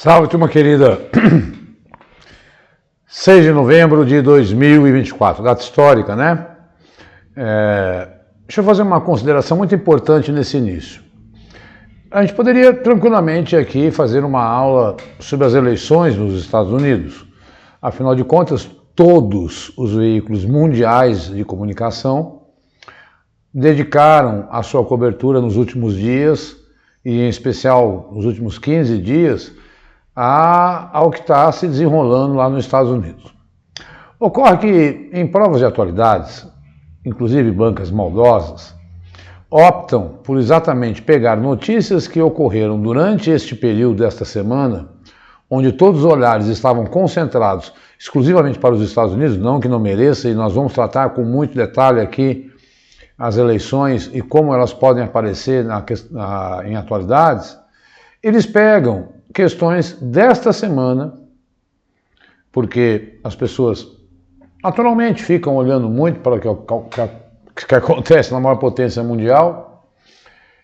Salve, turma querida! 6 de novembro de 2024, data histórica, né? Deixa eu fazer uma consideração muito importante nesse início. A gente poderia tranquilamente aqui fazer uma aula sobre as eleições nos Estados Unidos. Afinal de contas, todos os veículos mundiais de comunicação dedicaram a sua cobertura nos últimos dias, e em especial nos últimos 15 dias, ao que está se desenrolando lá nos Estados Unidos. Ocorre que, em provas de atualidades, inclusive bancas maldosas, optam por exatamente pegar notícias que ocorreram durante este período desta semana, onde todos os olhares estavam concentrados exclusivamente para os Estados Unidos, não que não mereça, e nós vamos tratar com muito detalhe aqui as eleições e como elas podem aparecer em atualidades. Eles pegam questões desta semana, porque as pessoas naturalmente ficam olhando muito para o que acontece na maior potência mundial,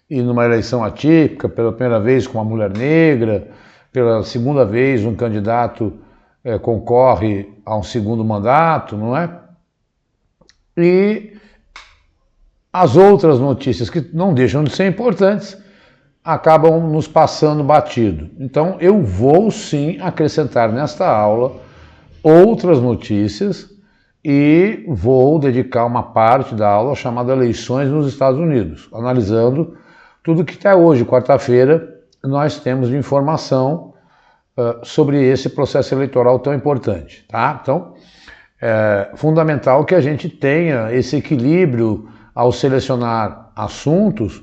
e numa eleição atípica, pela primeira vez com uma mulher negra, pela segunda vez um candidato concorre a um segundo mandato, não é? E as outras notícias que não deixam de ser importantes acabam nos passando batido. Então eu vou sim acrescentar nesta aula outras notícias e vou dedicar uma parte da aula chamada Eleições nos Estados Unidos, analisando tudo que até hoje, quarta-feira, nós temos de informação sobre esse processo eleitoral tão importante, tá? Então, é fundamental que a gente tenha esse equilíbrio ao selecionar assuntos,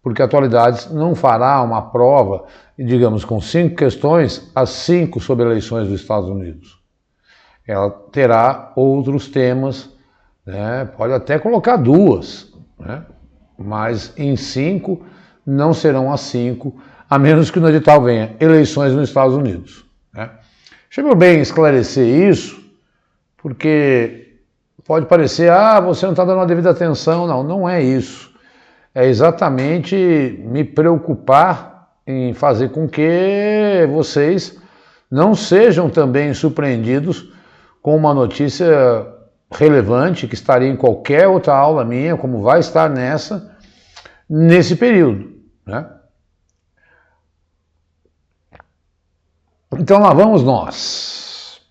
porque a Atualidades não fará uma prova, digamos, com 5 questões, as 5 sobre eleições dos Estados Unidos. Ela terá outros temas, né? Pode até colocar 2, né? Mas em 5 não serão as 5, a menos que no edital venha eleições nos Estados Unidos, né? Deixa eu bem esclarecer isso, porque pode parecer, você não está dando a devida atenção. Não, não é isso. É exatamente me preocupar em fazer com que vocês não sejam também surpreendidos com uma notícia relevante que estaria em qualquer outra aula minha, como vai estar nesse período, né? Então lá vamos nós.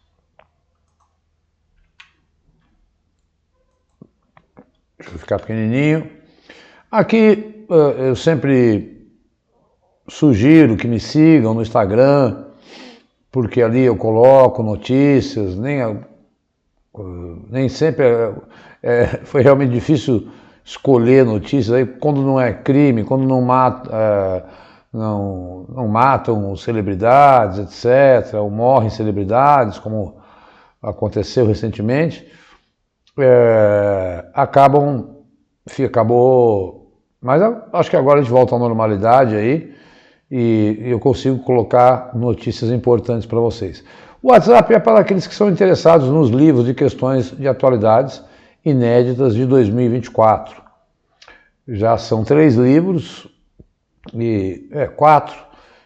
Deixa eu ficar pequenininho. Aqui eu sempre sugiro que me sigam no Instagram, porque ali eu coloco notícias, nem sempre foi realmente difícil escolher notícias. Aí, quando não é crime, quando não matam celebridades, etc., ou morrem celebridades, como aconteceu recentemente, acabou. Mas acho que agora a gente volta à normalidade aí e eu consigo colocar notícias importantes para vocês. O WhatsApp é para aqueles que são interessados nos livros de questões de atualidades inéditas de 2024. Já são 3 livros, 4,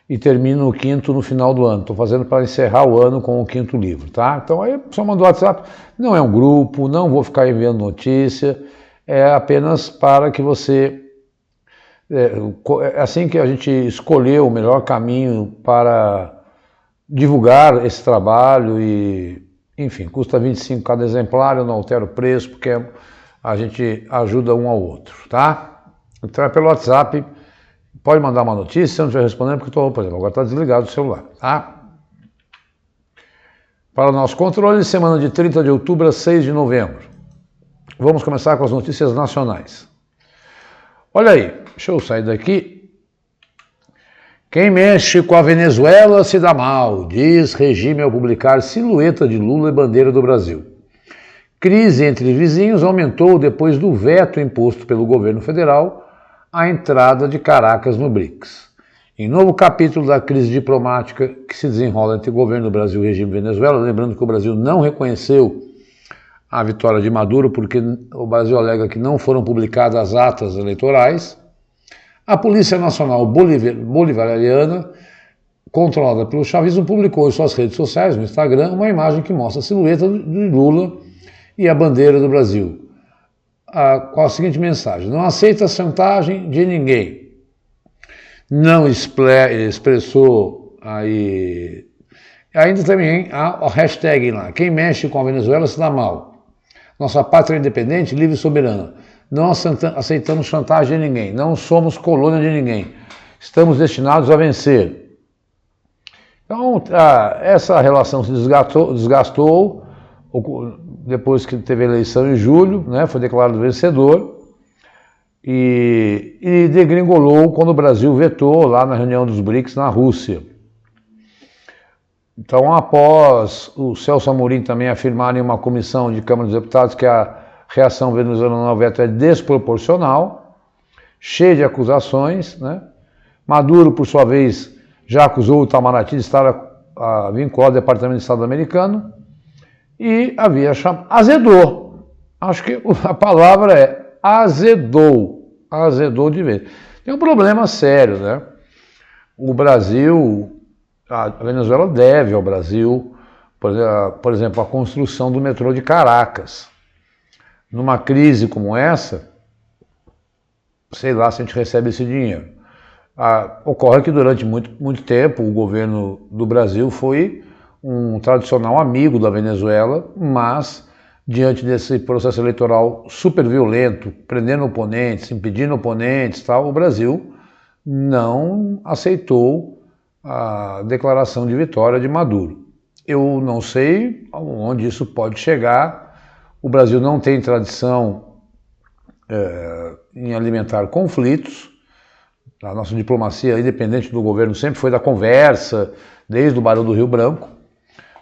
e termino o 5º no final do ano. Estou fazendo para encerrar o ano com o 5º livro, tá? Então aí só manda o WhatsApp, não é um grupo, não vou ficar enviando notícia, é apenas para que você... assim que a gente escolheu o melhor caminho para divulgar esse trabalho e, enfim, custa 25 cada exemplar, eu não altero o preço, porque a gente ajuda um ao outro, tá? Então é pelo WhatsApp, pode mandar uma notícia, se eu não estiver respondendo, porque estou, por exemplo, agora está desligado o celular, tá? Para o nosso controle, semana de 30 de outubro a 6 de novembro. Vamos começar com as notícias nacionais. Olha aí, deixa eu sair daqui. Quem mexe com a Venezuela se dá mal, diz regime ao publicar silhueta de Lula e bandeira do Brasil. Crise entre vizinhos aumentou depois do veto imposto pelo governo federal à entrada de Caracas no BRICS. Em novo capítulo da crise diplomática que se desenrola entre o governo do Brasil e o regime Venezuela, lembrando que o Brasil não reconheceu a vitória de Maduro, porque o Brasil alega que não foram publicadas as atas eleitorais, a Polícia Nacional Bolivariana controlada pelo chavismo, publicou em suas redes sociais, no Instagram, uma imagem que mostra a silhueta de Lula e a bandeira do Brasil. Com a seguinte mensagem: não aceita a chantagem de ninguém. Não expressou aí. Ainda também há o hashtag lá: quem mexe com a Venezuela se dá mal. Nossa pátria independente, livre e soberana. Não aceitamos chantagem de ninguém. Não somos colônia de ninguém. Estamos destinados a vencer. Então, essa relação se desgastou depois que teve a eleição em julho, né, foi declarado vencedor, e degringolou quando o Brasil vetou lá na reunião dos BRICS na Rússia. Então, após o Celso Amorim também afirmar em uma comissão de Câmara dos Deputados que a reação venezuelana ao veto é desproporcional, cheia de acusações, né? Maduro, por sua vez, já acusou o Itamaraty de estar vinculado ao Departamento de Estado americano e havia chamado... Azedou. Acho que a palavra é azedou. Azedou de vez. Tem um problema sério, né? O Brasil... A Venezuela deve ao Brasil, por exemplo, a construção do metrô de Caracas. Numa crise como essa, sei lá se a gente recebe esse dinheiro. Ocorre que durante muito tempo o governo do Brasil foi um tradicional amigo da Venezuela, mas diante desse processo eleitoral super violento, prendendo oponentes, impedindo oponentes, tal, o Brasil não aceitou a declaração de vitória de Maduro. Eu não sei onde isso pode chegar. O Brasil não tem tradição em alimentar conflitos. A nossa diplomacia, independente do governo, sempre foi da conversa, desde o Barão do Rio Branco.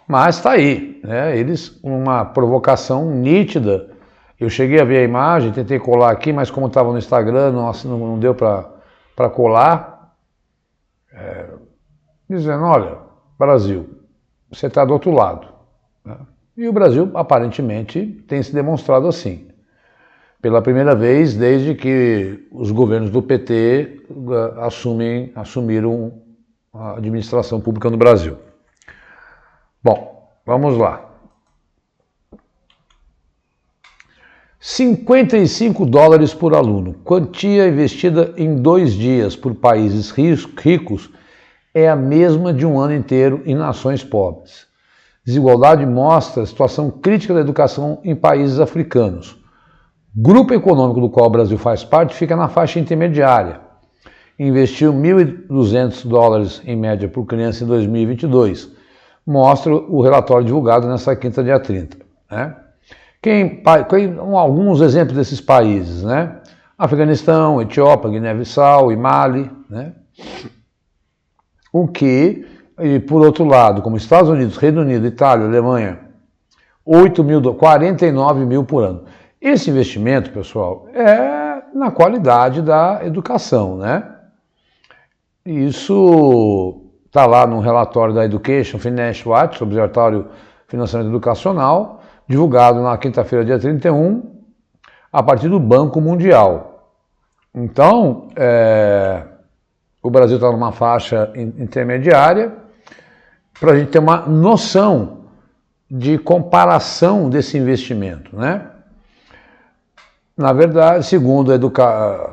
Mas está aí, né? Eles, uma provocação nítida. Eu cheguei a ver a imagem, tentei colar aqui, mas como estava no Instagram, não deu para colar. Dizendo, olha, Brasil, você está do outro lado. Né? E o Brasil, aparentemente, tem se demonstrado assim. Pela primeira vez desde que os governos do PT assumiram a administração pública no Brasil. Bom, vamos lá. $55 por aluno, quantia investida em 2 dias por países ricos, é a mesma de um ano inteiro em nações pobres. Desigualdade mostra a situação crítica da educação em países africanos. Grupo econômico do qual o Brasil faz parte fica na faixa intermediária. Investiu $1.200 em média por criança em 2022. Mostra o relatório divulgado nesta quinta, dia 30. Né? Alguns exemplos desses países, né? Afeganistão, Etiópia, Guiné-Bissau e Mali, né? O que, por outro lado, como Estados Unidos, Reino Unido, Itália, Alemanha, 49 mil por ano. Esse investimento, pessoal, é na qualidade da educação, né? Isso está lá no relatório da Education Finance Watch, Observatório Financiamento Educacional, divulgado na quinta-feira, dia 31, a partir do Banco Mundial. Então, o Brasil está numa faixa intermediária, para a gente ter uma noção de comparação desse investimento, né? Na verdade, segundo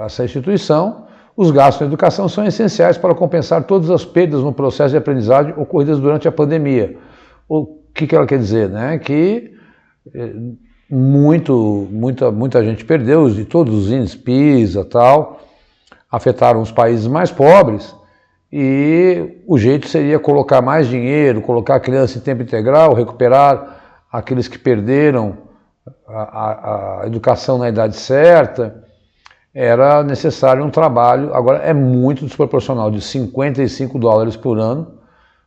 essa instituição, os gastos na educação são essenciais para compensar todas as perdas no processo de aprendizagem ocorridas durante a pandemia. O que ela quer dizer? Né? Que muita gente perdeu, de todos os índices, PISA e tal, afetaram os países mais pobres, e o jeito seria colocar mais dinheiro, colocar a criança em tempo integral, recuperar aqueles que perderam a educação na idade certa. Era necessário um trabalho, agora é muito desproporcional, de $55 por ano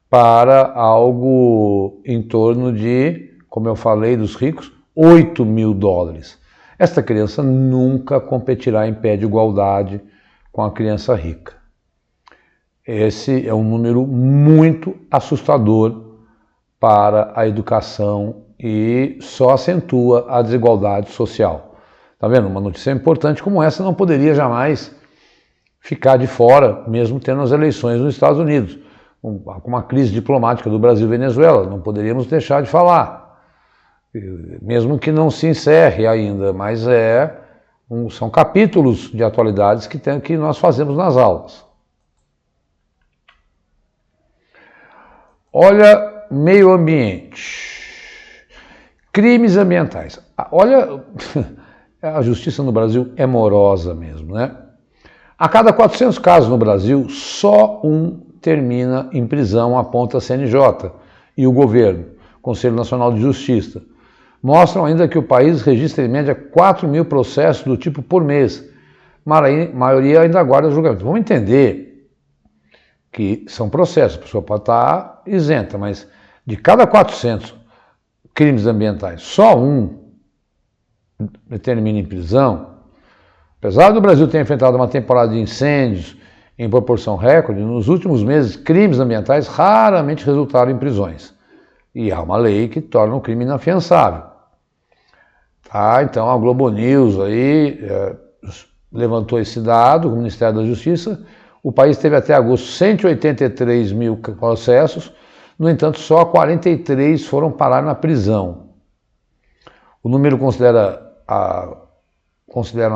para algo em torno de, como eu falei, dos ricos, $8.000. Esta criança nunca competirá em pé de igualdade com a criança rica. Esse é um número muito assustador para a educação e só acentua a desigualdade social. Tá vendo? Uma notícia importante como essa não poderia jamais ficar de fora, mesmo tendo as eleições nos Estados Unidos. com uma crise diplomática do Brasil e Venezuela, não poderíamos deixar de falar, mesmo que não se encerre ainda, mas são capítulos de atualidades que nós fazemos nas aulas. Olha, meio ambiente, crimes ambientais. Olha, a justiça no Brasil é morosa mesmo, né? A cada 400 casos no Brasil, só um termina em prisão, aponta a CNJ e o governo, Conselho Nacional de Justiça. Mostram ainda que o país registra em média 4.000 processos do tipo por mês. Maioria ainda aguarda julgamento. Vamos entender que são processos, a pessoa pode estar isenta, mas de cada 400 crimes ambientais, só um termina em prisão. Apesar do Brasil ter enfrentado uma temporada de incêndios em proporção recorde, nos últimos meses, crimes ambientais raramente resultaram em prisões. E há uma lei que torna o crime inafiançável. Tá, então a Globo News aí levantou esse dado, o Ministério da Justiça. O país teve até agosto 183 mil processos, no entanto, só 43 foram parar na prisão. O número consideram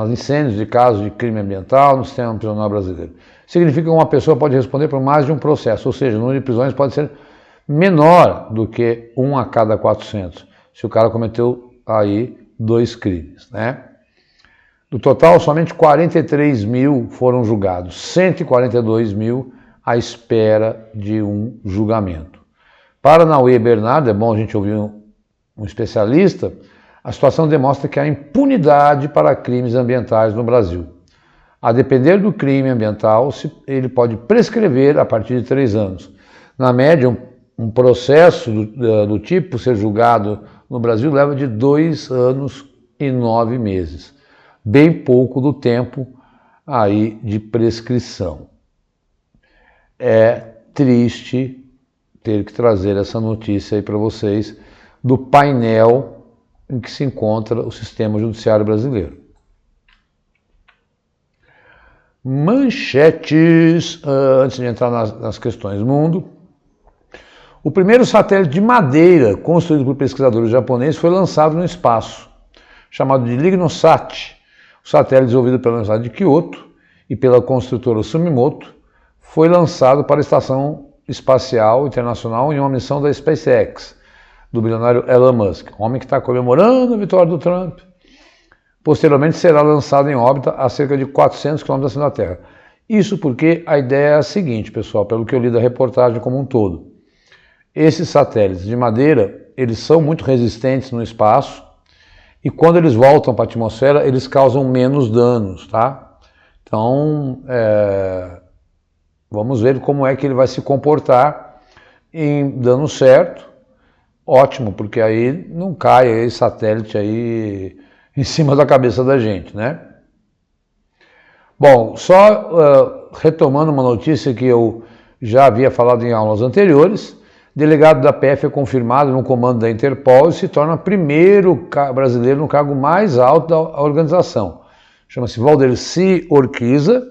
os incêndios de casos de crime ambiental no sistema prisional brasileiro. Significa que uma pessoa pode responder por mais de um processo, ou seja, o número de prisões pode ser menor do que 1 a cada 400, se o cara cometeu aí 2 crimes, né? Do total, somente 43 mil foram julgados, 142 mil à espera de um julgamento. Para Naue Bernardo, é bom a gente ouvir um especialista, a situação demonstra que há impunidade para crimes ambientais no Brasil. A depender do crime ambiental, ele pode prescrever a partir de 3 anos. Na média, um processo do tipo ser julgado no Brasil leva de 2 anos e 9 meses. Bem pouco do tempo aí de prescrição. É triste ter que trazer essa notícia aí para vocês do painel em que se encontra o sistema judiciário brasileiro. Manchetes, antes de entrar nas questões do mundo. O primeiro satélite de madeira construído por pesquisadores japoneses foi lançado no espaço, chamado de Lignosat. O satélite desenvolvido pela Universidade de Kyoto e pela construtora Sumitomo foi lançado para a Estação Espacial Internacional em uma missão da SpaceX, do bilionário Elon Musk, homem que está comemorando a vitória do Trump. Posteriormente será lançado em órbita a cerca de 400 km acima da Terra. Isso porque a ideia é a seguinte, pessoal, pelo que eu li da reportagem como um todo. Esses satélites de madeira, eles são muito resistentes no espaço e quando eles voltam para a atmosfera, eles causam menos danos, tá? Então, vamos ver como é que ele vai se comportar em dando certo. Ótimo, porque aí não cai esse satélite aí em cima da cabeça da gente, né? Bom, só retomando uma notícia que eu já havia falado em aulas anteriores, delegado da PF é confirmado no comando da Interpol e se torna o primeiro brasileiro no cargo mais alto da organização. Chama-se Valdercy Orquiza,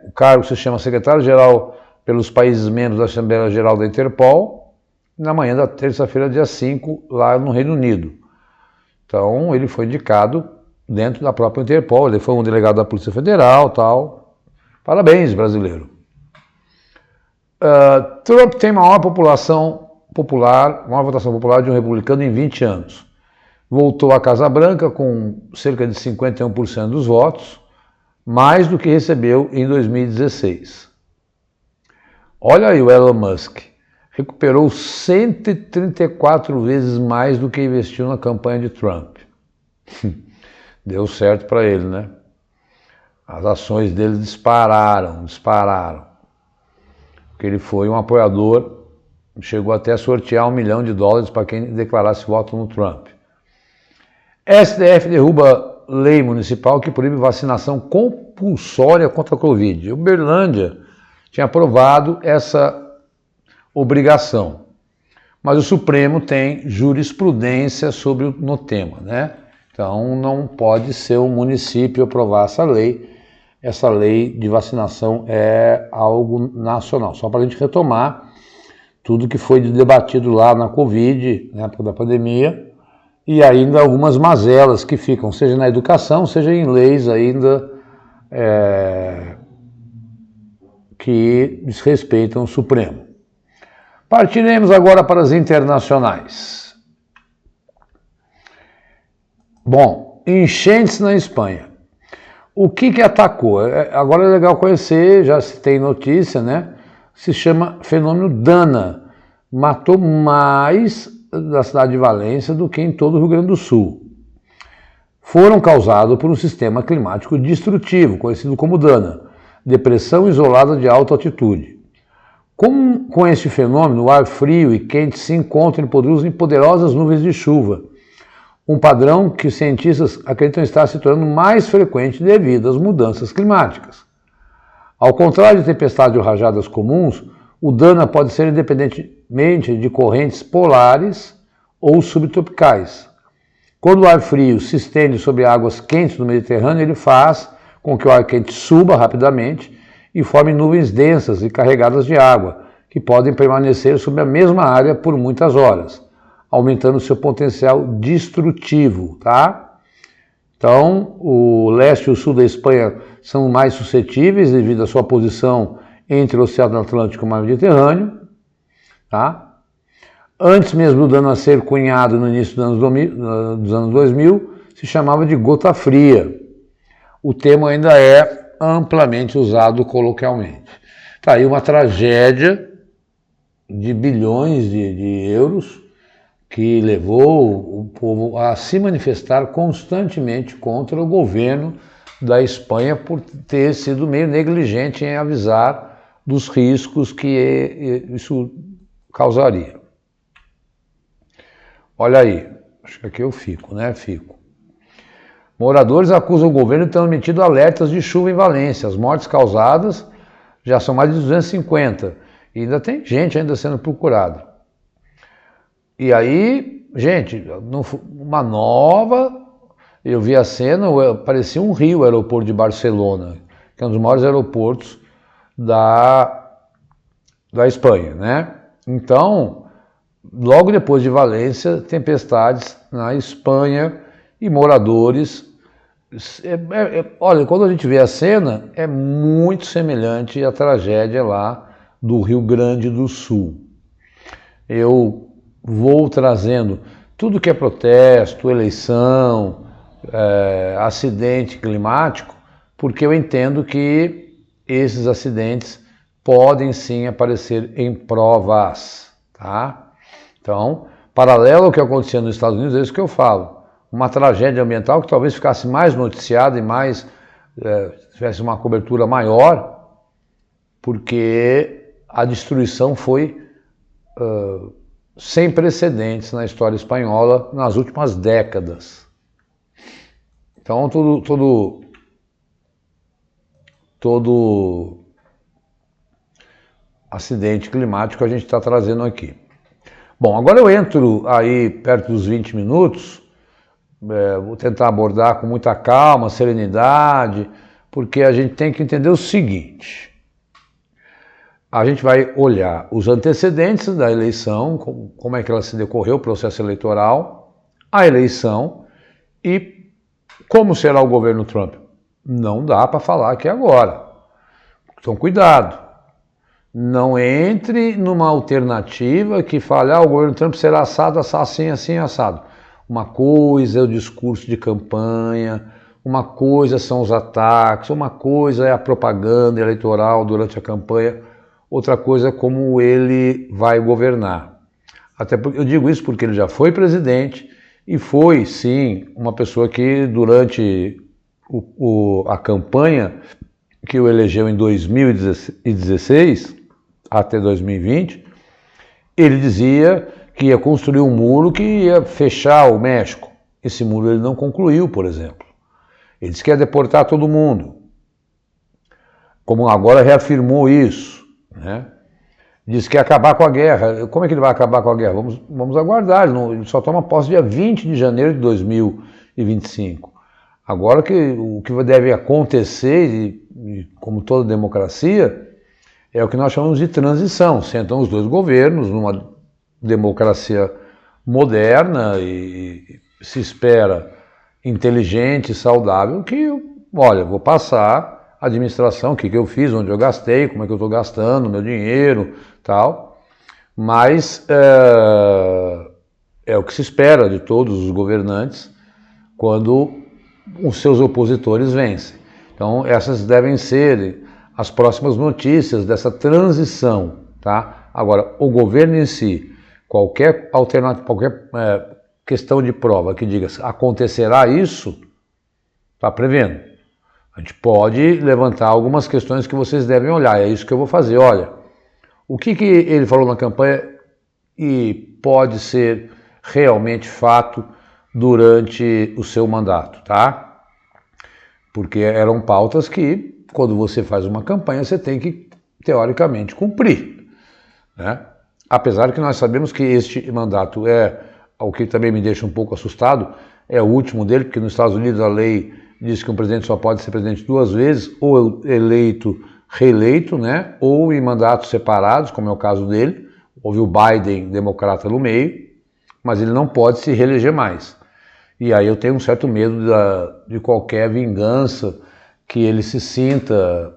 o cargo se chama secretário-geral pelos países membros da Assembleia Geral da Interpol, na manhã da terça-feira, dia 5, lá no Reino Unido. Então, ele foi indicado dentro da própria Interpol, ele foi um delegado da Polícia Federal, tal. Parabéns, brasileiro. Trump tem maior votação popular de um republicano em 20 anos. Voltou à Casa Branca com cerca de 51% dos votos, mais do que recebeu em 2016. Olha aí o Elon Musk. Recuperou 134 vezes mais do que investiu na campanha de Trump. Deu certo para ele, né? As ações dele dispararam. Porque ele foi um apoiador, chegou até a sortear $1 milhão para quem declarasse voto no Trump. STF derruba lei municipal que proíbe vacinação compulsória contra a Covid. Uberlândia tinha aprovado essa obrigação, mas o Supremo tem jurisprudência no tema, né? Então não pode ser o município aprovar essa lei, essa lei de vacinação é algo nacional. Só para a gente retomar tudo que foi debatido lá na Covid, na época da pandemia, e ainda algumas mazelas que ficam, seja na educação, seja em leis ainda que desrespeitam o Supremo. Partiremos agora para as internacionais. Bom, enchentes na Espanha. O que atacou? Agora é legal conhecer, já se tem notícia, né? Se chama fenômeno Dana. Matou mais da cidade de Valência do que em todo o Rio Grande do Sul. Foram causados por um sistema climático destrutivo, conhecido como Dana, depressão isolada de alta altitude. Com esse fenômeno, o ar frio e quente se encontram e produzem poderosas nuvens de chuva, um padrão que os cientistas acreditam estar se tornando mais frequente devido às mudanças climáticas. Ao contrário de tempestades ou rajadas comuns, o Dana pode ser independentemente de correntes polares ou subtropicais. Quando o ar frio se estende sobre águas quentes do Mediterrâneo, ele faz com que o ar quente suba rapidamente e forme nuvens densas e carregadas de água, que podem permanecer sobre a mesma área por muitas horas, aumentando seu potencial destrutivo, tá? Então, o leste e o sul da Espanha são mais suscetíveis devido à sua posição entre o Oceano Atlântico e o Mar Mediterrâneo, tá? Antes mesmo do Dana ser cunhado no início dos anos 2000, se chamava de gota fria. O termo ainda é amplamente usado coloquialmente. Tá aí uma tragédia de bilhões de euros que levou o povo a se manifestar constantemente contra o governo da Espanha por ter sido meio negligente em avisar dos riscos que isso causaria. Olha aí, acho que aqui eu fico, né? Moradores acusam o governo de ter emitido alertas de chuva em Valência. As mortes causadas já são mais de 250 e ainda tem gente ainda sendo procurada. E aí, gente, uma nova, eu vi a cena, parecia um rio o aeroporto de Barcelona, que é um dos maiores aeroportos da Espanha, né? Então, logo depois de Valência, tempestades na Espanha e moradores. Olha, quando a gente vê a cena, é muito semelhante à tragédia lá do Rio Grande do Sul. Eu vou trazendo tudo que é protesto, eleição, acidente climático, porque eu entendo que esses acidentes podem sim aparecer em provas, tá? Então, paralelo ao que acontecia nos Estados Unidos, é isso que eu falo. Uma tragédia ambiental que talvez ficasse mais noticiada e mais tivesse uma cobertura maior, porque a destruição foi sem precedentes na história espanhola nas últimas décadas. Então, todo acidente climático a gente está trazendo aqui. Bom, agora eu entro aí perto dos 20 minutos, vou tentar abordar com muita calma, serenidade, porque a gente tem que entender o seguinte: a gente vai olhar os antecedentes da eleição, como é que ela se decorreu, o processo eleitoral, a eleição e como será o governo Trump. Não dá para falar aqui agora. Então, cuidado. Não entre numa alternativa que fale, o governo Trump será assado, assim, assado. Uma coisa é o discurso de campanha, uma coisa são os ataques, uma coisa é a propaganda eleitoral durante a campanha, outra coisa é como ele vai governar. Até porque eu digo isso porque ele já foi presidente e foi, sim, uma pessoa que durante a campanha que o elegeu em 2016 até 2020, ele dizia que ia construir um muro que ia fechar o México. Esse muro ele não concluiu, por exemplo. Ele disse que ia deportar todo mundo. Como agora reafirmou isso, né? Disse que ia acabar com a guerra. Como é que ele vai acabar com a guerra? Vamos aguardar. Ele só toma posse dia 20 de janeiro de 2025. Agora o que deve acontecer, e como toda democracia, é o que nós chamamos de transição. Sentam os dois governos numa democracia moderna e se espera inteligente, saudável, que, olha, vou passar a administração, o que eu fiz, onde eu gastei, como é que eu estou gastando meu dinheiro, tal. Mas é o que se espera de todos os governantes quando os seus opositores vencem. Então, essas devem ser as próximas notícias dessa transição, tá? Agora, o governo em si, qualquer alternativa, qualquer questão de prova que diga acontecerá isso, está prevendo. A gente pode levantar algumas questões que vocês devem olhar, é isso que eu vou fazer. Olha, o que ele falou na campanha e pode ser realmente fato durante o seu mandato, tá? Porque eram pautas que, quando você faz uma campanha, você tem que, teoricamente, cumprir, né? Apesar que nós sabemos que este mandato o que também me deixa um pouco assustado, é o último dele, porque nos Estados Unidos a lei diz que um presidente só pode ser presidente 2 vezes, ou eleito, reeleito, né? Ou em mandatos separados, como é o caso dele. Houve o Biden, democrata, no meio, mas ele não pode se reeleger mais. E aí eu tenho um certo medo de qualquer vingança, que ele se sinta,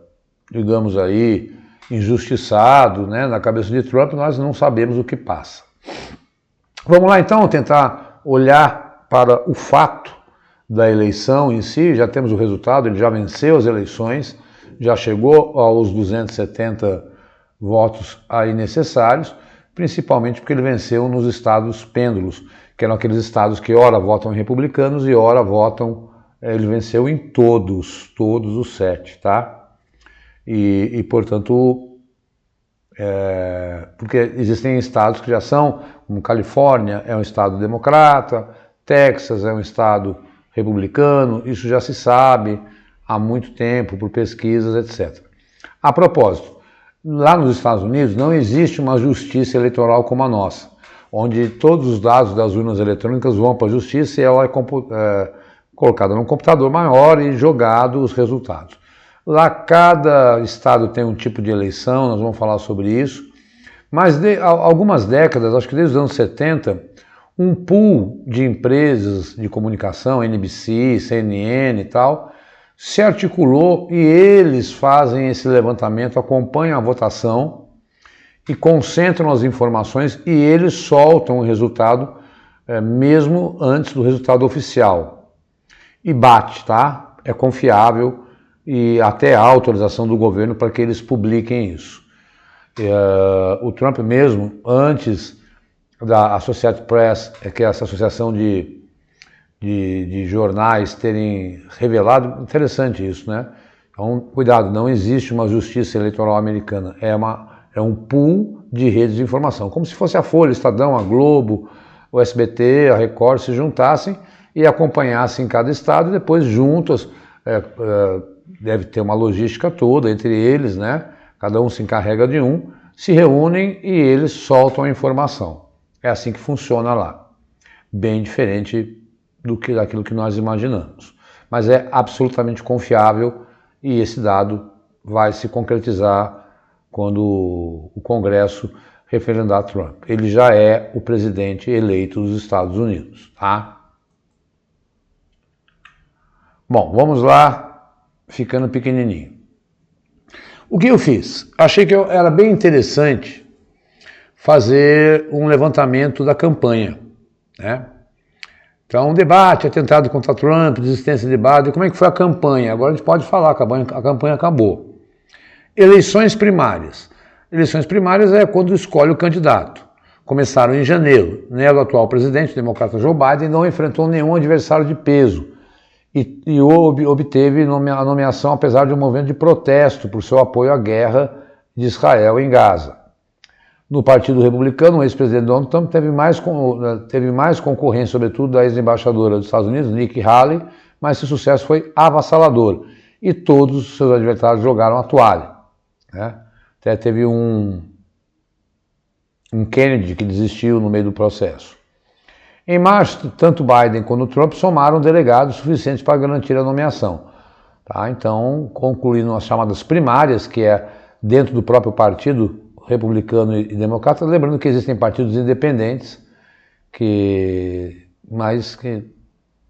digamos aí, injustiçado, né? Na cabeça de Trump, nós não sabemos o que passa. Vamos lá então tentar olhar para o fato da eleição em si. Já temos o resultado, ele já venceu as eleições, já chegou aos 270 votos aí necessários, principalmente porque ele venceu nos estados pêndulos, que eram aqueles estados que ora votam em republicanos e ora votam, ele venceu em todos os 7, tá? E portanto, porque existem estados que já são, como Califórnia é um estado democrata, Texas é um estado republicano, isso já se sabe há muito tempo por pesquisas, etc. A propósito, lá nos Estados Unidos não existe uma justiça eleitoral como a nossa, onde todos os dados das urnas eletrônicas vão para a justiça e ela é colocada num computador maior e jogado os resultados. Lá cada estado tem um tipo de eleição, nós vamos falar sobre isso, mas há algumas décadas, acho que desde os anos 70, um pool de empresas de comunicação, NBC, CNN e tal, se articulou e eles fazem esse levantamento, acompanham a votação e concentram as informações e eles soltam o resultado mesmo antes do resultado oficial. E bate, tá? É confiável e até há autorização do governo para que eles publiquem isso. O Trump mesmo, antes da Associated Press, que é essa associação de jornais terem revelado, interessante isso, né? Então, cuidado, não existe uma justiça eleitoral americana, é um pool de redes de informação, como se fosse a Folha, Estadão, a Globo, o SBT, a Record se juntassem e acompanhassem cada estado e depois juntos, deve ter uma logística toda entre eles, né? Cada um se encarrega de um, se reúnem e eles soltam a informação. É assim que funciona lá, bem diferente daquilo que nós imaginamos. Mas é absolutamente confiável e esse dado vai se concretizar quando o Congresso referendar Trump. Ele já é o presidente eleito dos Estados Unidos, tá? Bom, vamos lá, ficando pequenininho. O que eu fiz? Achei que era bem interessante fazer um levantamento da campanha, né? Então, debate, atentado contra Trump, desistência de debate, como é que foi a campanha? Agora a gente pode falar, a campanha acabou. Eleições primárias. Eleições primárias é quando escolhe o candidato. Começaram em janeiro, né? O atual presidente, o democrata Joe Biden, não enfrentou nenhum adversário de peso e obteve a nomeação apesar de um movimento de protesto por seu apoio à guerra de Israel em Gaza. No Partido Republicano, o ex-presidente Donald Trump teve mais concorrência, sobretudo da ex-embaixadora dos Estados Unidos, Nikki Haley, mas esse sucesso foi avassalador e todos os seus adversários jogaram a toalha, né? Até teve um Kennedy que desistiu no meio do processo. Em março, tanto Biden quanto Trump somaram delegados suficientes para garantir a nomeação. Tá? Então, concluindo as chamadas primárias, que é dentro do próprio partido republicano e democrata, lembrando que existem partidos independentes, mas que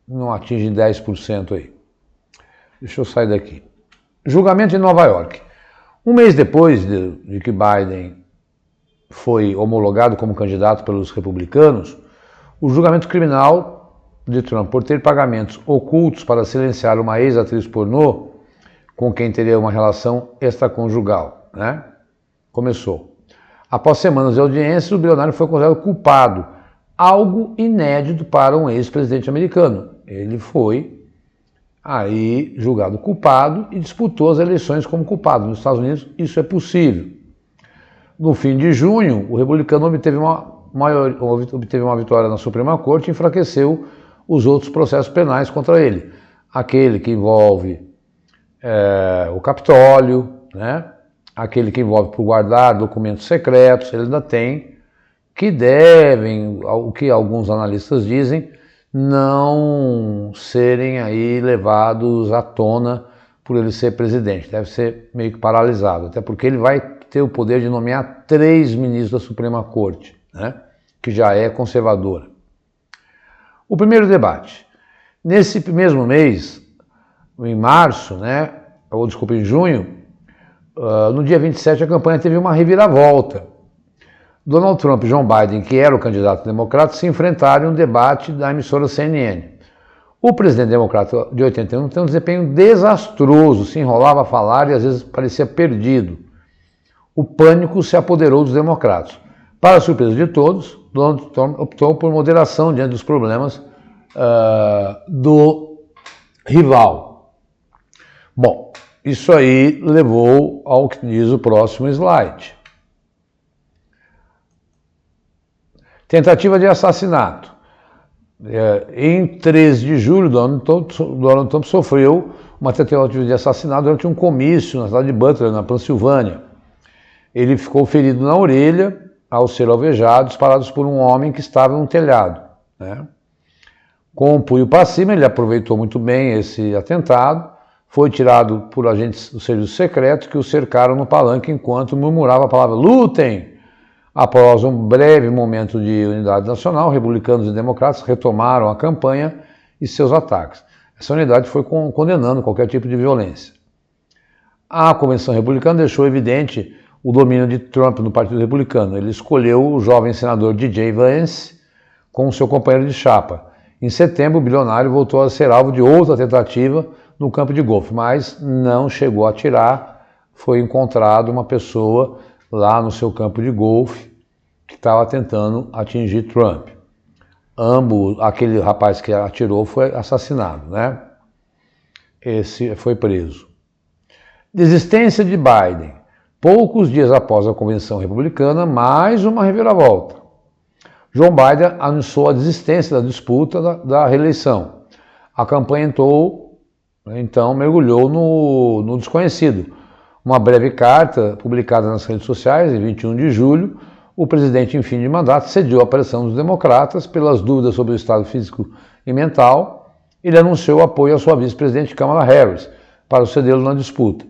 não atingem 10% aí. Deixa eu sair daqui. Julgamento em Nova York. Um mês depois de que Biden foi homologado como candidato pelos republicanos, o julgamento criminal de Trump por ter pagamentos ocultos para silenciar uma ex-atriz pornô com quem teria uma relação extraconjugal, né? Começou. Após semanas de audiência, o bilionário foi considerado culpado, algo inédito para um ex-presidente americano. Ele foi aí julgado culpado e disputou as eleições como culpado. Nos Estados Unidos isso é possível. No fim de junho, o republicano obteve uma vitória na Suprema Corte e enfraqueceu os outros processos penais contra ele. Aquele que envolve o Capitólio, né? Aquele que envolve por guardar documentos secretos, ele ainda tem, que devem, o que alguns analistas dizem, não serem aí levados à tona por ele ser presidente. Deve ser meio que paralisado, até porque ele vai ter o poder de nomear 3 ministros da Suprema Corte, né, que já é conservadora. O primeiro debate. Nesse mesmo mês, em março, né, ou desculpa, em junho, no dia 27 a campanha teve uma reviravolta. Donald Trump e Joe Biden, que era o candidato democrata, se enfrentaram em um debate da emissora CNN. O presidente democrata de 81 tem um desempenho desastroso, se enrolava a falar e às vezes parecia perdido. O pânico se apoderou dos democratas. Para a surpresa de todos, Donald Trump optou por moderação diante dos problemas do rival. Bom, isso aí levou ao que diz o próximo slide. Tentativa de assassinato. Em 13 de julho, Donald Trump sofreu uma tentativa de assassinato durante um comício na cidade de Butler, na Pensilvânia. Ele ficou ferido na orelha ao ser alvejado, disparados por um homem que estava num telhado, né? Com o punho para cima, ele aproveitou muito bem esse atentado, foi tirado por agentes do serviço secreto que o cercaram no palanque enquanto murmurava a palavra "lutem". Após um breve momento de unidade nacional, republicanos e democratas retomaram a campanha e seus ataques. Essa unidade foi condenando qualquer tipo de violência. A convenção republicana deixou evidente o domínio de Trump no Partido Republicano. Ele escolheu o jovem senador DJ Vance como seu companheiro de chapa. Em setembro, o bilionário voltou a ser alvo de outra tentativa no campo de golfe, mas não chegou a atirar. Foi encontrado uma pessoa lá no seu campo de golfe que estava tentando atingir Trump. Aquele rapaz que atirou foi assassinado, né? Esse foi preso. Desistência de Biden. Poucos dias após a convenção republicana, mais uma reviravolta. Joe Biden anunciou a desistência da disputa da reeleição. A campanha então mergulhou no desconhecido. Uma breve carta publicada nas redes sociais, em 21 de julho, o presidente, em fim de mandato, cedeu à pressão dos democratas pelas dúvidas sobre o estado físico e mental. Ele anunciou apoio à sua vice-presidente Kamala Harris para sucedê-lo na disputa.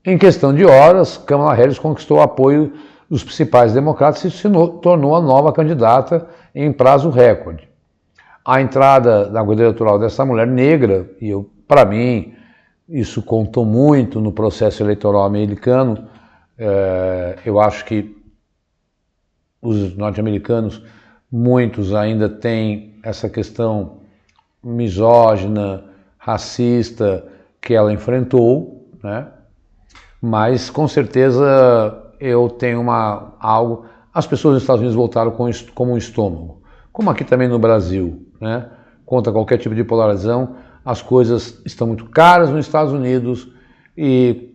Em questão de horas, Kamala Harris conquistou o apoio dos principais democratas e se tornou a nova candidata em prazo recorde. A entrada na corrida eleitoral dessa mulher negra, e para mim, isso contou muito no processo eleitoral americano. Eu acho que os norte-americanos, muitos ainda têm essa questão misógina, racista que ela enfrentou, né? Mas com certeza eu tenho algo. As pessoas nos Estados Unidos voltaram como um estômago, como aqui também no Brasil, né? Contra qualquer tipo de polarização. As coisas estão muito caras nos Estados Unidos e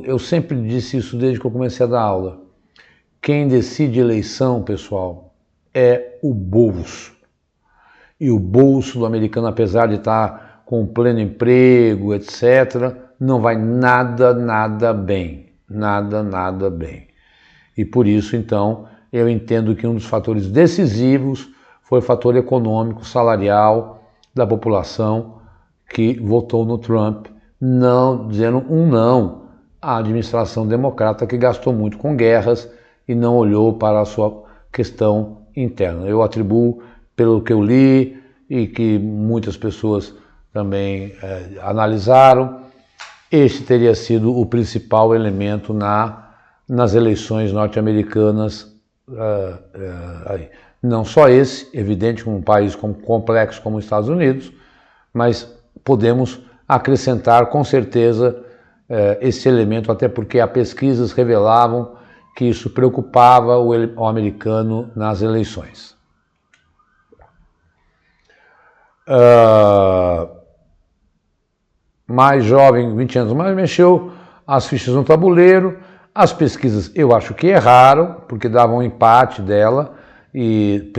eu sempre disse isso desde que eu comecei a dar aula. Quem decide eleição, pessoal, é o bolso. E o bolso do americano, apesar de estar com pleno emprego, etc., não vai nada bem. Nada bem. E por isso, então, eu entendo que um dos fatores decisivos foi foi fator econômico, salarial da população que votou no Trump, não dizendo um não à administração democrata que gastou muito com guerras e não olhou para a sua questão interna. Eu atribuo, pelo que eu li e que muitas pessoas também analisaram, este teria sido o principal elemento nas eleições norte-americanas. Não só esse, evidente, com um país complexo como os Estados Unidos, mas podemos acrescentar com certeza esse elemento, até porque as pesquisas revelavam que isso preocupava o americano nas eleições. Mais jovem, 20 anos mais, mexeu as fichas no tabuleiro. As pesquisas eu acho que erraram, porque davam um empate dela, e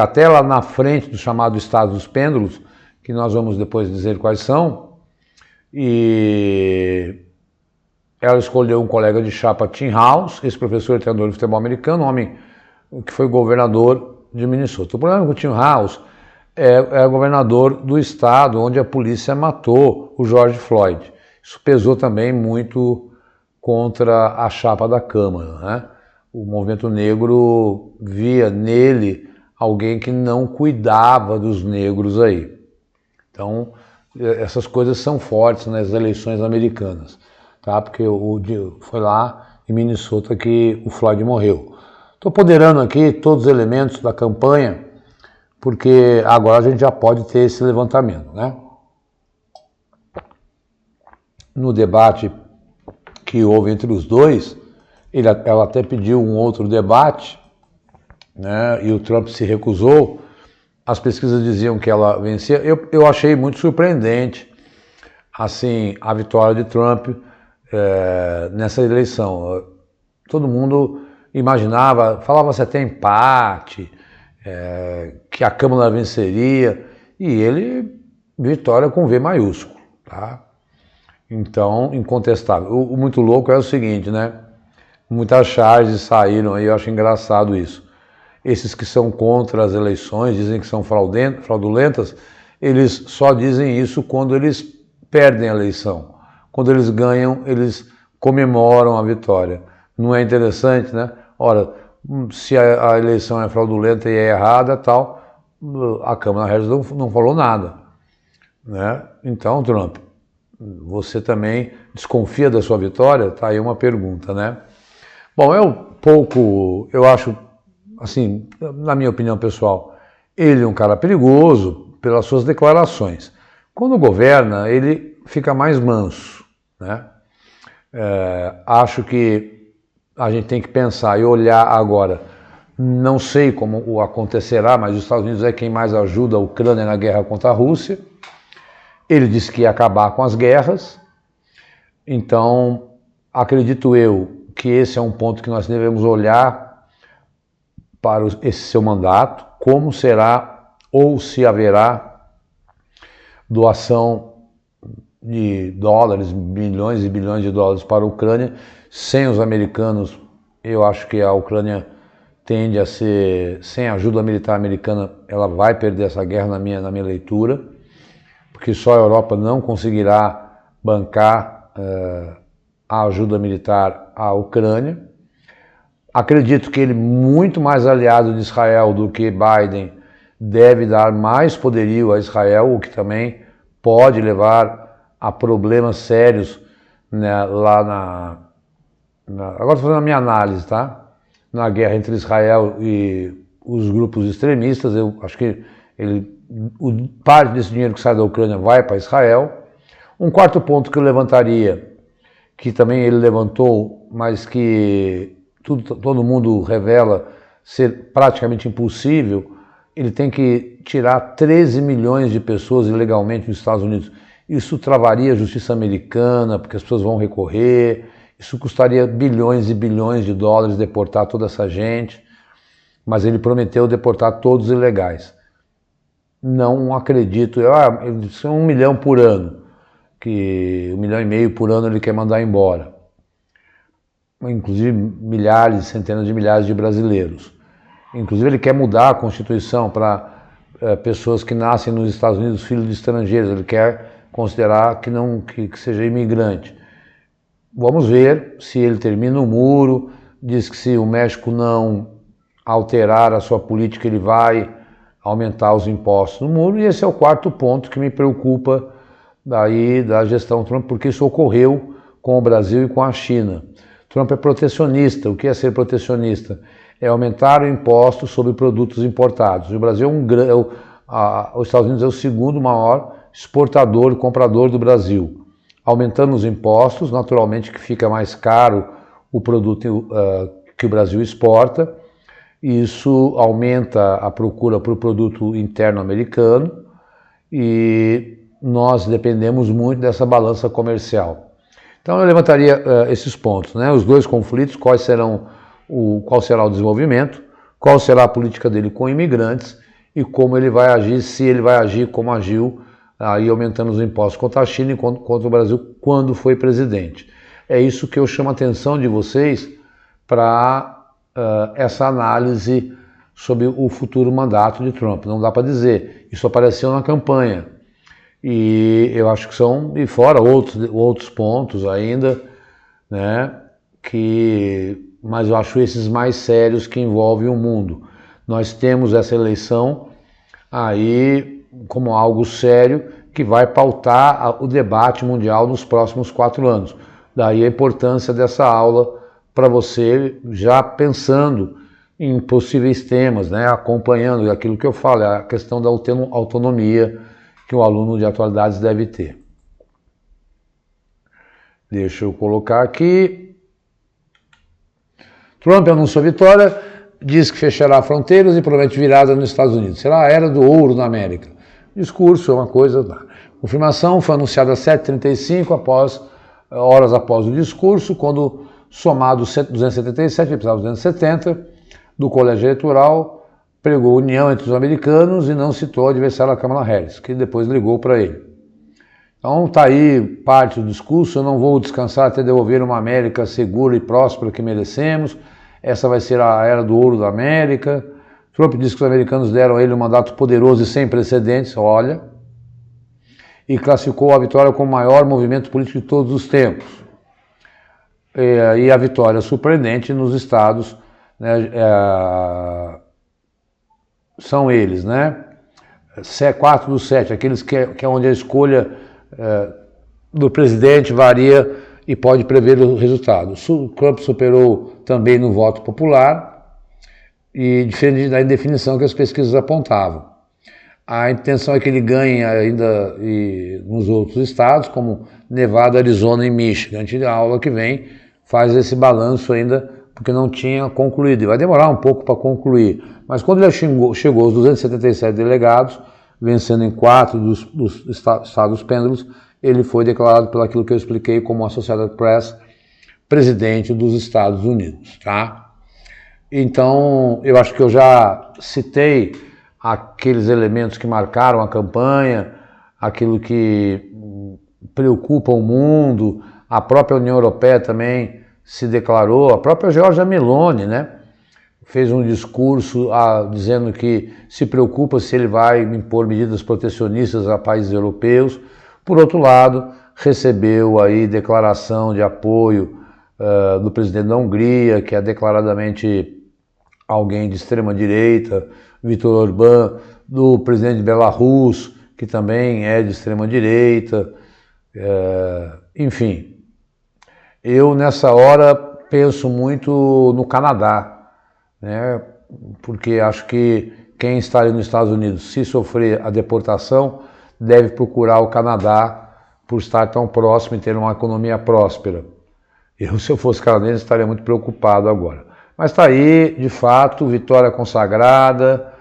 até lá na frente do chamado estado dos pêndulos, que nós vamos depois dizer quais são, e ela escolheu um colega de chapa, Tim House, esse professor e treinador de futebol americano, um homem que foi governador de Minnesota. O problema com o Tim House é governador do estado onde a polícia matou o George Floyd. Isso pesou também muito contra a chapa da Câmara, né? O movimento negro via nele alguém que não cuidava dos negros aí. Então, essas coisas são fortes nas eleições americanas, tá? Porque foi lá em Minnesota que o Floyd morreu. Estou ponderando aqui todos os elementos da campanha, porque agora a gente já pode ter esse levantamento, né? No debate que houve entre os dois, ela até pediu um outro debate, né? E o Trump se recusou. As pesquisas diziam que ela vencia. Eu achei muito surpreendente, assim, a vitória de Trump nessa eleição. Todo mundo imaginava, falava-se até empate, que a Câmara venceria, e ele, vitória com V maiúsculo, tá? Então, incontestável. O muito louco é o seguinte, né? Muitas charges saíram aí, eu acho engraçado isso. Esses que são contra as eleições, dizem que são fraudulentas, eles só dizem isso quando eles perdem a eleição. Quando eles ganham, eles comemoram a vitória. Não é interessante, né? Ora, se a eleição é fraudulenta e é errada, tal, a Câmara Regis não falou nada, né? Então, Trump, você também desconfia da sua vitória? Tá aí uma pergunta, né? Bom, eu acho, assim, na minha opinião pessoal, ele é um cara perigoso pelas suas declarações. Quando governa, ele fica mais manso, né? Acho que a gente tem que pensar e olhar agora. Não sei como acontecerá, mas os Estados Unidos é quem mais ajuda a Ucrânia na guerra contra a Rússia. Ele disse que ia acabar com as guerras. Então, acredito eu que esse é um ponto que nós devemos olhar para esse seu mandato, como será ou se haverá doação de dólares, bilhões e bilhões de dólares para a Ucrânia. Sem os americanos, eu acho que a Ucrânia tende a ser, sem a ajuda militar americana, ela vai perder essa guerra na minha leitura, porque só a Europa não conseguirá bancar a ajuda militar à Ucrânia. Acredito que ele, muito mais aliado de Israel do que Biden, deve dar mais poderio a Israel, o que também pode levar a problemas sérios, né, lá agora estou fazendo a minha análise, tá? Na guerra entre Israel e os grupos extremistas. Eu acho que parte desse dinheiro que sai da Ucrânia vai para Israel. Um quarto ponto que eu levantaria, que também ele levantou, mas que todo mundo revela ser praticamente impossível, ele tem que tirar 13 milhões de pessoas ilegalmente nos Estados Unidos. Isso travaria a justiça americana, porque as pessoas vão recorrer, isso custaria bilhões e bilhões de dólares deportar toda essa gente, mas ele prometeu deportar todos os ilegais. Não acredito, são 1 milhão por ano, que 1,5 milhão por ano ele quer mandar embora. Inclusive milhares, centenas de milhares de brasileiros. Inclusive ele quer mudar a Constituição para pessoas que nascem nos Estados Unidos, filhos de estrangeiros, ele quer considerar que seja imigrante. Vamos ver se ele termina o muro, diz que se o México não alterar a sua política, ele vai aumentar os impostos no muro, e esse é o quarto ponto que me preocupa daí da gestão Trump, porque isso ocorreu com o Brasil e com a China. Trump é protecionista. O que é ser protecionista? É aumentar o imposto sobre produtos importados. O Brasil os Estados Unidos é o segundo maior exportador e comprador do Brasil. Aumentando os impostos, naturalmente que fica mais caro o produto que o Brasil exporta. Isso aumenta a procura por produto interno americano e nós dependemos muito dessa balança comercial. Então eu levantaria esses pontos, né? Os dois conflitos, qual será o desenvolvimento, qual será a política dele com imigrantes e como ele vai agir, se ele vai agir como agiu, aí aumentando os impostos contra a China e contra o Brasil quando foi presidente. É isso que eu chamo a atenção de vocês para essa análise sobre o futuro mandato de Trump. Não dá para dizer, isso apareceu na campanha. E eu acho que são, e fora outros pontos ainda, né, mas eu acho esses mais sérios que envolvem o mundo. Nós temos essa eleição aí como algo sério que vai pautar o debate mundial nos próximos 4 anos. Daí a importância dessa aula para você já pensando em possíveis temas, né, acompanhando aquilo que eu falo, a questão da autonomia que o aluno de atualidades deve ter. Deixa eu colocar aqui. Trump anunciou vitória, diz que fechará fronteiras e promete virada nos Estados Unidos. Será a era do ouro na América. Discurso é uma coisa... Confirmação foi anunciada às 7h35, horas após o discurso, quando somado 277, ele precisava 270, do colégio eleitoral, pregou união entre os americanos e não citou o adversário da Kamala Harris, que depois ligou para ele. Então está aí parte do discurso, eu não vou descansar até devolver uma América segura e próspera que merecemos, essa vai ser a era do ouro da América. Trump disse que os americanos deram a ele um mandato poderoso e sem precedentes, olha, e classificou a vitória como o maior movimento político de todos os tempos. E a vitória surpreendente nos estados, né, são eles, né? 4 dos 7, aqueles que é onde a escolha do presidente varia e pode prever o resultado. Trump superou também no voto popular e diferente da indefinição que as pesquisas apontavam. A intenção é que ele ganhe ainda nos outros estados, como Nevada, Arizona e Michigan. A aula que vem faz esse balanço ainda, porque não tinha concluído. E vai demorar um pouco para concluir. Mas quando ele chegou aos 277 delegados, vencendo em 4 dos estados pêndulos, ele foi declarado pelo aquilo que eu expliquei como Associated Press, presidente dos Estados Unidos, tá? Então, eu acho que eu já citei aqueles elementos que marcaram a campanha, aquilo que preocupa o mundo, a própria União Europeia também se declarou, a própria Giorgia Meloni, né, fez um discurso dizendo que se preocupa se ele vai impor medidas protecionistas a países europeus. Por outro lado, recebeu aí declaração de apoio do presidente da Hungria, que é declaradamente alguém de extrema direita, Viktor Orbán, do presidente de Belarus, que também é de extrema direita, enfim. Eu nessa hora penso muito no Canadá, né? Porque acho que quem está ali nos Estados Unidos, se sofrer a deportação, deve procurar o Canadá por estar tão próximo e ter uma economia próspera. Se eu fosse canadense, estaria muito preocupado agora. Mas está aí, de fato, vitória consagrada,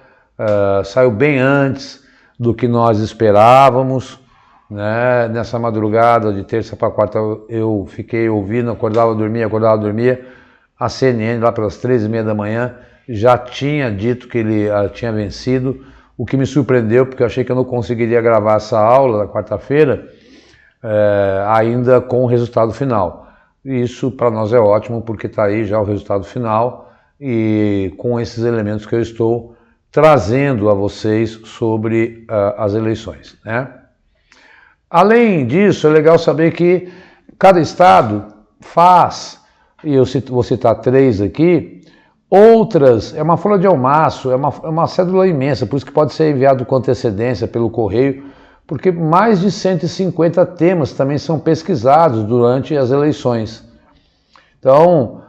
saiu bem antes do que nós esperávamos, né? Nessa madrugada de terça para quarta eu fiquei ouvindo, acordava, dormia, a CNN lá pelas 3h30 da manhã já tinha dito que ele tinha vencido, o que me surpreendeu, porque eu achei que eu não conseguiria gravar essa aula na quarta-feira ainda com o resultado final. Isso para nós é ótimo, porque está aí já o resultado final e com esses elementos que eu estou trazendo a vocês sobre as eleições, né? Além disso, é legal saber que cada estado faz, e eu vou citar 3 aqui, outras, é uma folha de almaço, é uma cédula imensa, por isso que pode ser enviado com antecedência pelo correio, porque mais de 150 temas também são pesquisados durante as eleições. Então,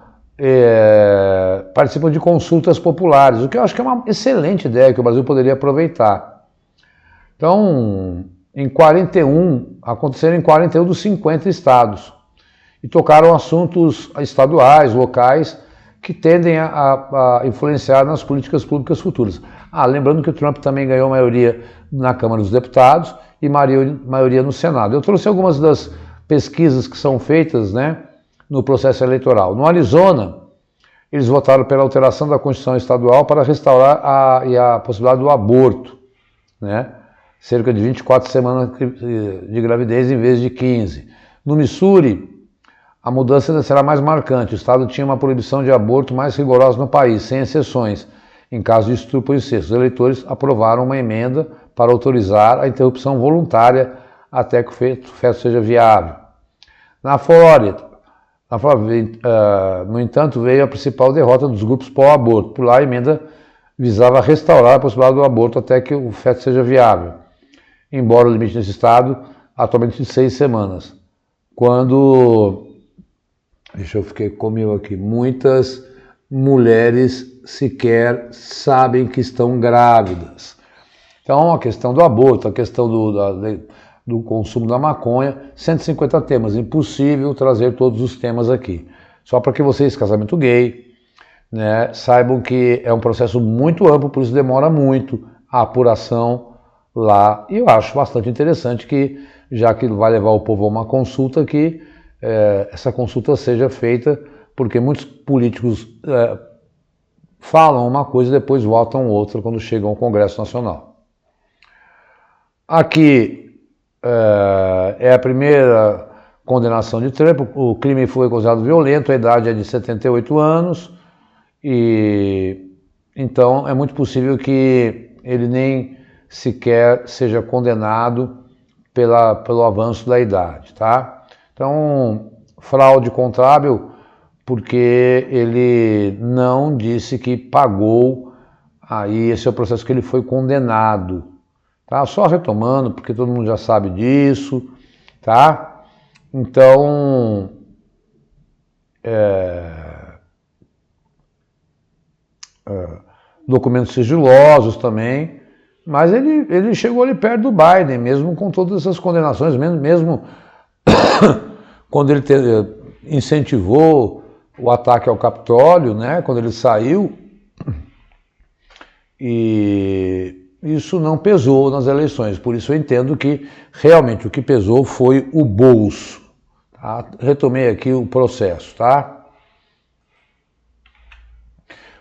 participam de consultas populares, o que eu acho que é uma excelente ideia que o Brasil poderia aproveitar. Então, aconteceram em 41 dos 50 estados e tocaram assuntos estaduais, locais, que tendem a influenciar nas políticas públicas futuras. Lembrando que o Trump também ganhou maioria na Câmara dos Deputados e maioria no Senado. Eu trouxe algumas das pesquisas que são feitas, né, no processo eleitoral. No Arizona, eles votaram pela alteração da Constituição Estadual para restaurar a possibilidade do aborto, né? Cerca de 24 semanas de gravidez em vez de 15. No Missouri, a mudança ainda será mais marcante. O estado tinha uma proibição de aborto mais rigorosa no país, sem exceções, em caso de estupro ou incesto. Os eleitores aprovaram uma emenda para autorizar a interrupção voluntária até que o feto seja viável. Na Flórida, no entanto, veio a principal derrota dos grupos pró-aborto. Por lá, a emenda visava restaurar a possibilidade do aborto até que o feto seja viável, embora o limite nesse estado atualmente de 6 semanas. Fiquei comigo aqui, muitas mulheres sequer sabem que estão grávidas. Então, a questão do aborto, a questão do consumo da maconha, 150 temas, impossível trazer todos os temas aqui. Só para que vocês, casamento gay, né, saibam que é um processo muito amplo, por isso demora muito a apuração lá. E eu acho bastante interessante que, já que vai levar o povo a uma consulta, que essa consulta seja feita, porque muitos políticos falam uma coisa e depois votam outra quando chegam ao Congresso Nacional. Aqui é a primeira condenação de Trump. O crime foi considerado violento, a idade é de 78 anos, e então é muito possível que ele nem sequer seja condenado pelo avanço da idade, tá? Então, fraude contábil, porque ele não disse que pagou, aí esse é o processo que ele foi condenado, tá? Só retomando, porque todo mundo já sabe disso, tá? Então, documentos sigilosos também, mas ele chegou ali perto do Biden, mesmo com todas essas condenações, mesmo quando ele incentivou o ataque ao Capitólio, né, quando ele saiu, e isso não pesou nas eleições. Por isso eu entendo que realmente o que pesou foi o bolso. Tá? Retomei aqui o processo, tá?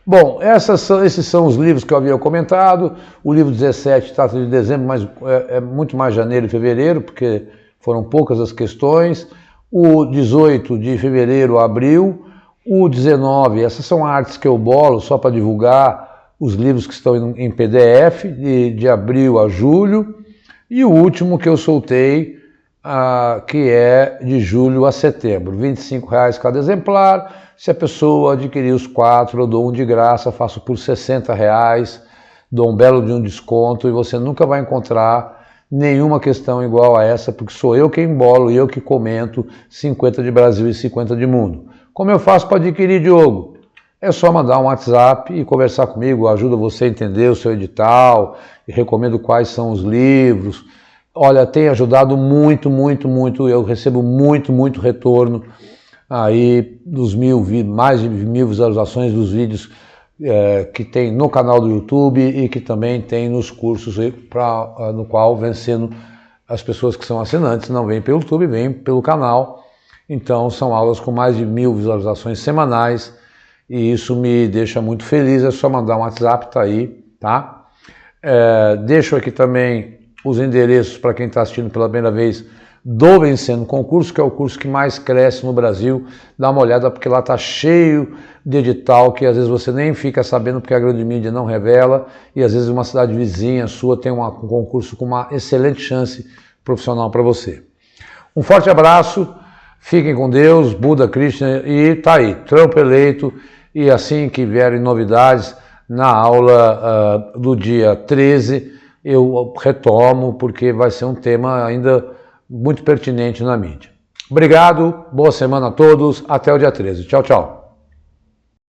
Bom, esses são os livros que eu havia comentado. O livro 17 trata de dezembro, mas é muito mais janeiro e fevereiro, porque foram poucas as questões. O 18 de fevereiro a abril. O 19, essas são artes que eu bolo só para divulgar os livros que estão em PDF, de abril a julho. E o último que eu soltei, que é de julho a setembro, R$ 25,00 cada exemplar. Se a pessoa adquirir os 4, eu dou um de graça, faço por R$ 60,00, dou um belo de um desconto, e você nunca vai encontrar nenhuma questão igual a essa, porque sou eu quem embolo e eu que comento 50 de Brasil e 50 de mundo. Como eu faço para adquirir, Diogo? É só mandar um WhatsApp e conversar comigo, ajuda você a entender o seu edital, e recomendo quais são os livros. Olha, tem ajudado muito, muito, muito, eu recebo muito retorno aí dos mais de 1.000 visualizações dos vídeos que tem no canal do YouTube e que também tem nos cursos no qual vencendo as pessoas que são assinantes, não vêm pelo YouTube, vêm pelo canal. Então são aulas com mais de 1.000 visualizações semanais e isso me deixa muito feliz. É só mandar um WhatsApp, tá aí, tá? Deixo aqui também os endereços para quem está assistindo pela primeira vez do Vencendo Concurso, que é o curso que mais cresce no Brasil. Dá uma olhada, porque lá está cheio de edital que às vezes você nem fica sabendo porque a grande mídia não revela, e às vezes uma cidade vizinha sua tem um concurso com uma excelente chance profissional para você. Um forte abraço, fiquem com Deus, Buda, Krishna, e tá aí, Trump eleito, e assim que vierem novidades, na aula do dia 13, eu retomo, porque vai ser um tema ainda muito pertinente na mídia. Obrigado, boa semana a todos, até o dia 13. Tchau, tchau.